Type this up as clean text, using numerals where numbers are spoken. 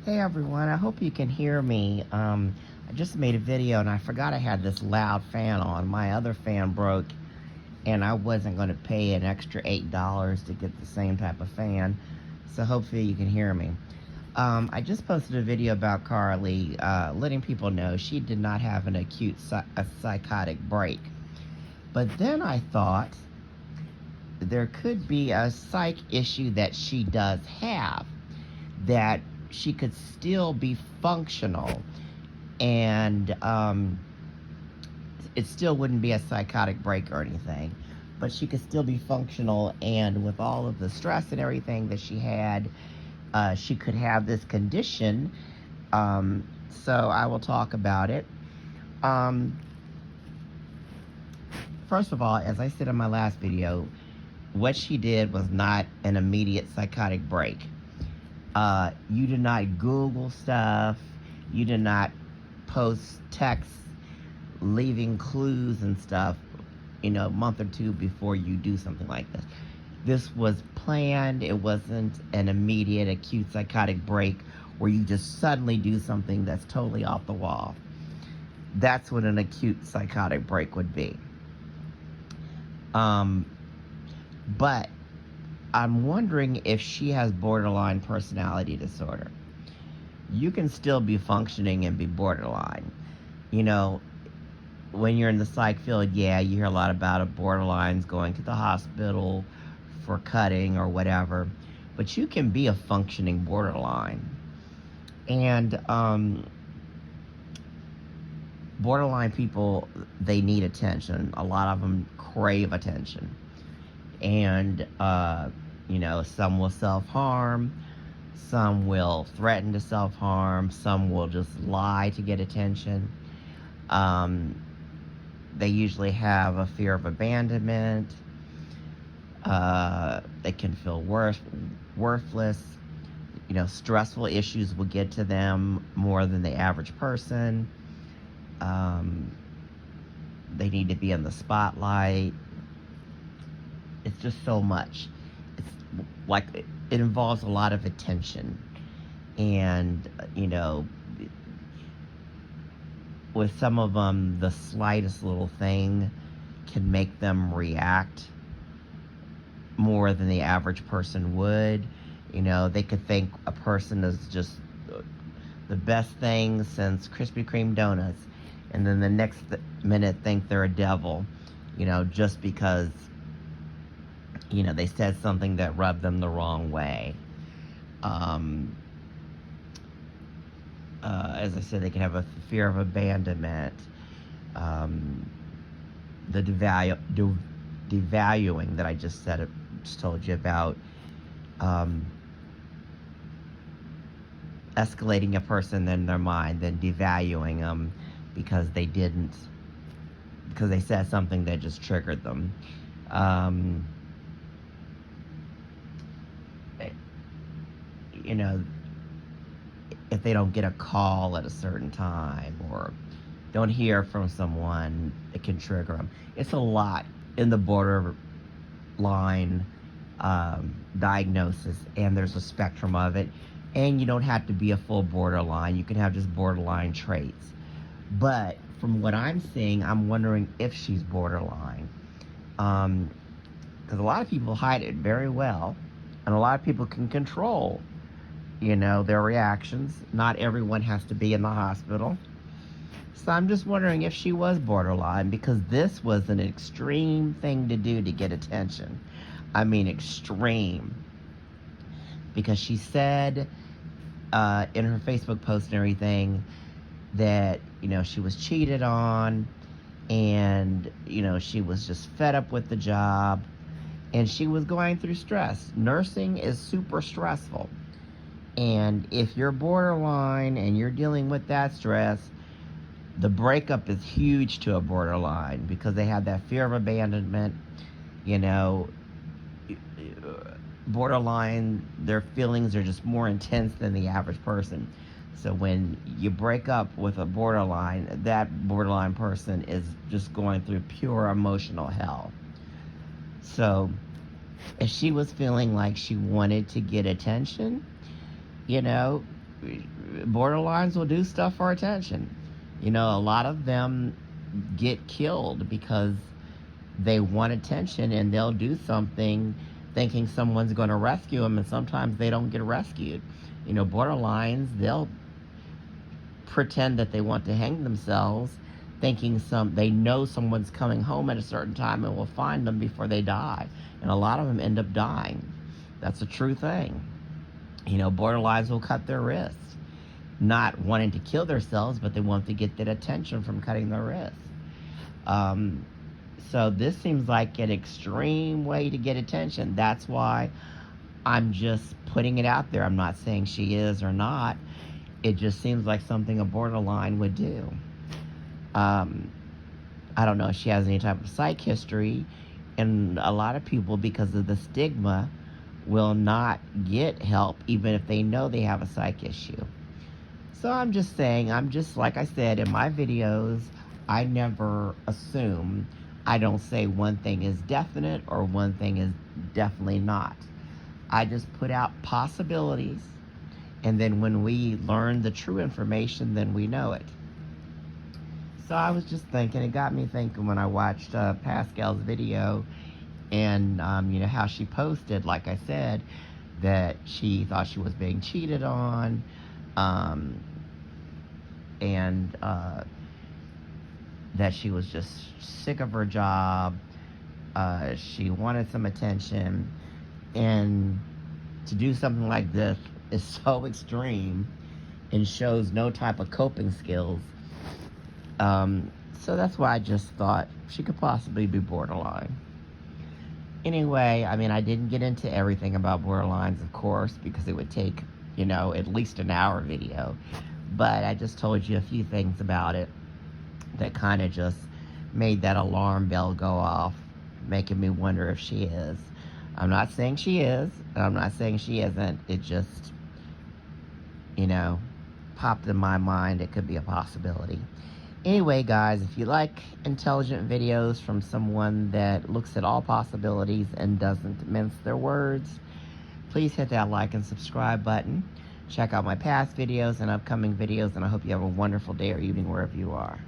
Hey everyone, I hope you can hear me. I just made a video and I forgot I had this loud fan on. My other fan broke and I wasn't going to pay an extra $8 to get the same type of fan. So hopefully you can hear me. I just posted a video about Carlee, letting people know she did not have an acute psychotic break. But then I thought there could be a psych issue that she does have, that she could still be functional, and it still wouldn't be a psychotic break or anything, but she could still be functional, and with all of the stress and everything that she had, she could have this condition. So I will talk about it. First of all, as I said in my last video, what she did was not an immediate psychotic break. You did not Google stuff. You did not post texts leaving clues and stuff, a month or two before you do something like this. This was planned. It wasn't an immediate acute psychotic break where you just suddenly do something that's totally off the wall. That's what an acute psychotic break would be. But I'm wondering if she has borderline personality disorder. You can still be functioning and be borderline. When you're in the psych field, yeah, you hear a lot about borderlines going to the hospital for cutting or whatever. But you can be a functioning borderline. And borderline people, they need attention. A lot of them crave attention. And some will self-harm, some will threaten to self-harm, some will just lie to get attention. They usually have a fear of abandonment. They can feel worthless. Stressful issues will get to them more than the average person. They need to be in the spotlight. It's just so much. It's like it involves a lot of attention, and with some of them, the slightest little thing can make them react more than the average person would. They could think a person is just the best thing since Krispy Kreme donuts, and then the next minute think they're a devil, just because they said something that rubbed them the wrong way. As I said, they can have a fear of abandonment. The devaluing that I just told you about. Escalating a person in their mind, then devaluing them because they said something that just triggered them. If they don't get a call at a certain time or don't hear from someone, it can trigger them. It's a lot in the borderline diagnosis, and there's a spectrum of it. And you don't have to be a full borderline. You can have just borderline traits. But from what I'm seeing, I'm wondering if she's borderline. Because a lot of people hide it very well, and a lot of people can control their reactions. Not everyone has to be in the hospital. So I'm just wondering if she was borderline, because this was an extreme thing to do to get attention. I mean, extreme. Because she said in her Facebook post and everything that, she was cheated on, and, she was just fed up with the job, and she was going through stress. Nursing is super stressful. And if you're borderline and you're dealing with that stress, the breakup is huge to a borderline, because they have that fear of abandonment. Borderline, their feelings are just more intense than the average person. So when you break up with a borderline, that borderline person is just going through pure emotional hell. So if she was feeling like she wanted to get attention, borderlines will do stuff for attention. You know, a lot of them get killed because they want attention, and they'll do something thinking someone's going to rescue them, and sometimes they don't get rescued. You know, borderlines, they'll pretend that they want to hang themselves, thinking they know someone's coming home at a certain time and will find them before they die. And a lot of them end up dying. That's a true thing. You know, borderlines will cut their wrists, not wanting to kill themselves, but they want to get that attention from cutting their wrists. So this seems like an extreme way to get attention. That's why I'm just putting it out there. I'm not saying she is or not. It just seems like something a borderline would do. I don't know if she has any type of psych history, and a lot of people, because of the stigma, will not get help even if they know they have a psych issue. So I'm just saying, like I said in my videos, I never assume. I don't say one thing is definite or one thing is definitely not. I just put out possibilities, and then when we learn the true information, then we know it. So I was just thinking, it got me thinking when I watched Pascal's video, and you know, how she posted, like I said, that she thought she was being cheated on, and that she was just sick of her job. She wanted some attention, and to do something like this is so extreme and shows no type of coping skills. So that's why I just thought she could possibly be borderline. Anyway, I mean, I didn't get into everything about borderlines, of course, because it would take, you know, at least an hour video. But I just told you a few things about it that kind of just made that alarm bell go off, making me wonder if she is. I'm not saying she is, and I'm not saying she isn't. It just, you know, popped in my mind. It could be a possibility. Anyway, guys, if you like intelligent videos from someone that looks at all possibilities and doesn't mince their words, please hit that like and subscribe button. Check out my past videos and upcoming videos, and I hope you have a wonderful day or evening wherever you are.